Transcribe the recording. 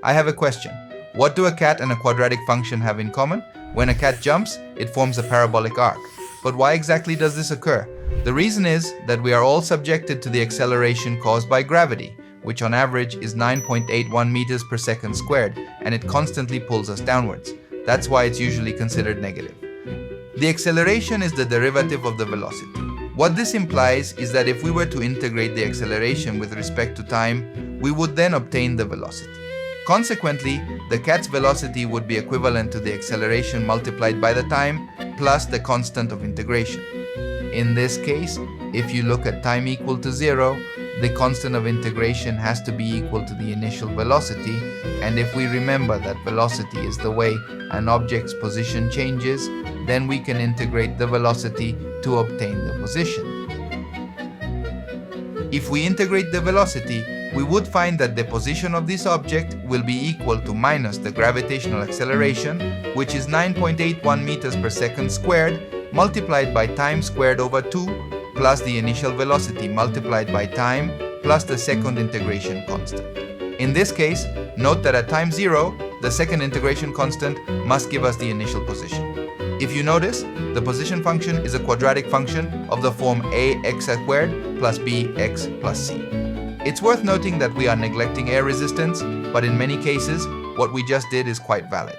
I have a question. What do a cat and a quadratic function have in common? When a cat jumps, it forms a parabolic arc. But why exactly does this occur? The reason is that we are all subjected to the acceleration caused by gravity, which on average is 9.81 meters per second squared, and it constantly pulls us downwards. That's why it's usually considered negative. The acceleration is the derivative of the velocity. What this implies is that if we were to integrate the acceleration with respect to time, we would then obtain the velocity. Consequently, the cat's velocity would be equivalent to the acceleration multiplied by the time plus the constant of integration. In this case, if you look at time equal to 0, the constant of integration has to be equal to the initial velocity, and if we remember that velocity is the way an object's position changes, then we can integrate the velocity to obtain the position. If we integrate the velocity, we would find that the position of this object will be equal to minus the gravitational acceleration, which is 9.81 meters per second squared, multiplied by time squared over 2, plus the initial velocity multiplied by time, plus the second integration constant. In this case, note that at time 0, the second integration constant must give us the initial position. If you notice, the position function is a quadratic function of the form Ax² plus Bx plus C. It's worth noting that we are neglecting air resistance, but in many cases, what we just did is quite valid.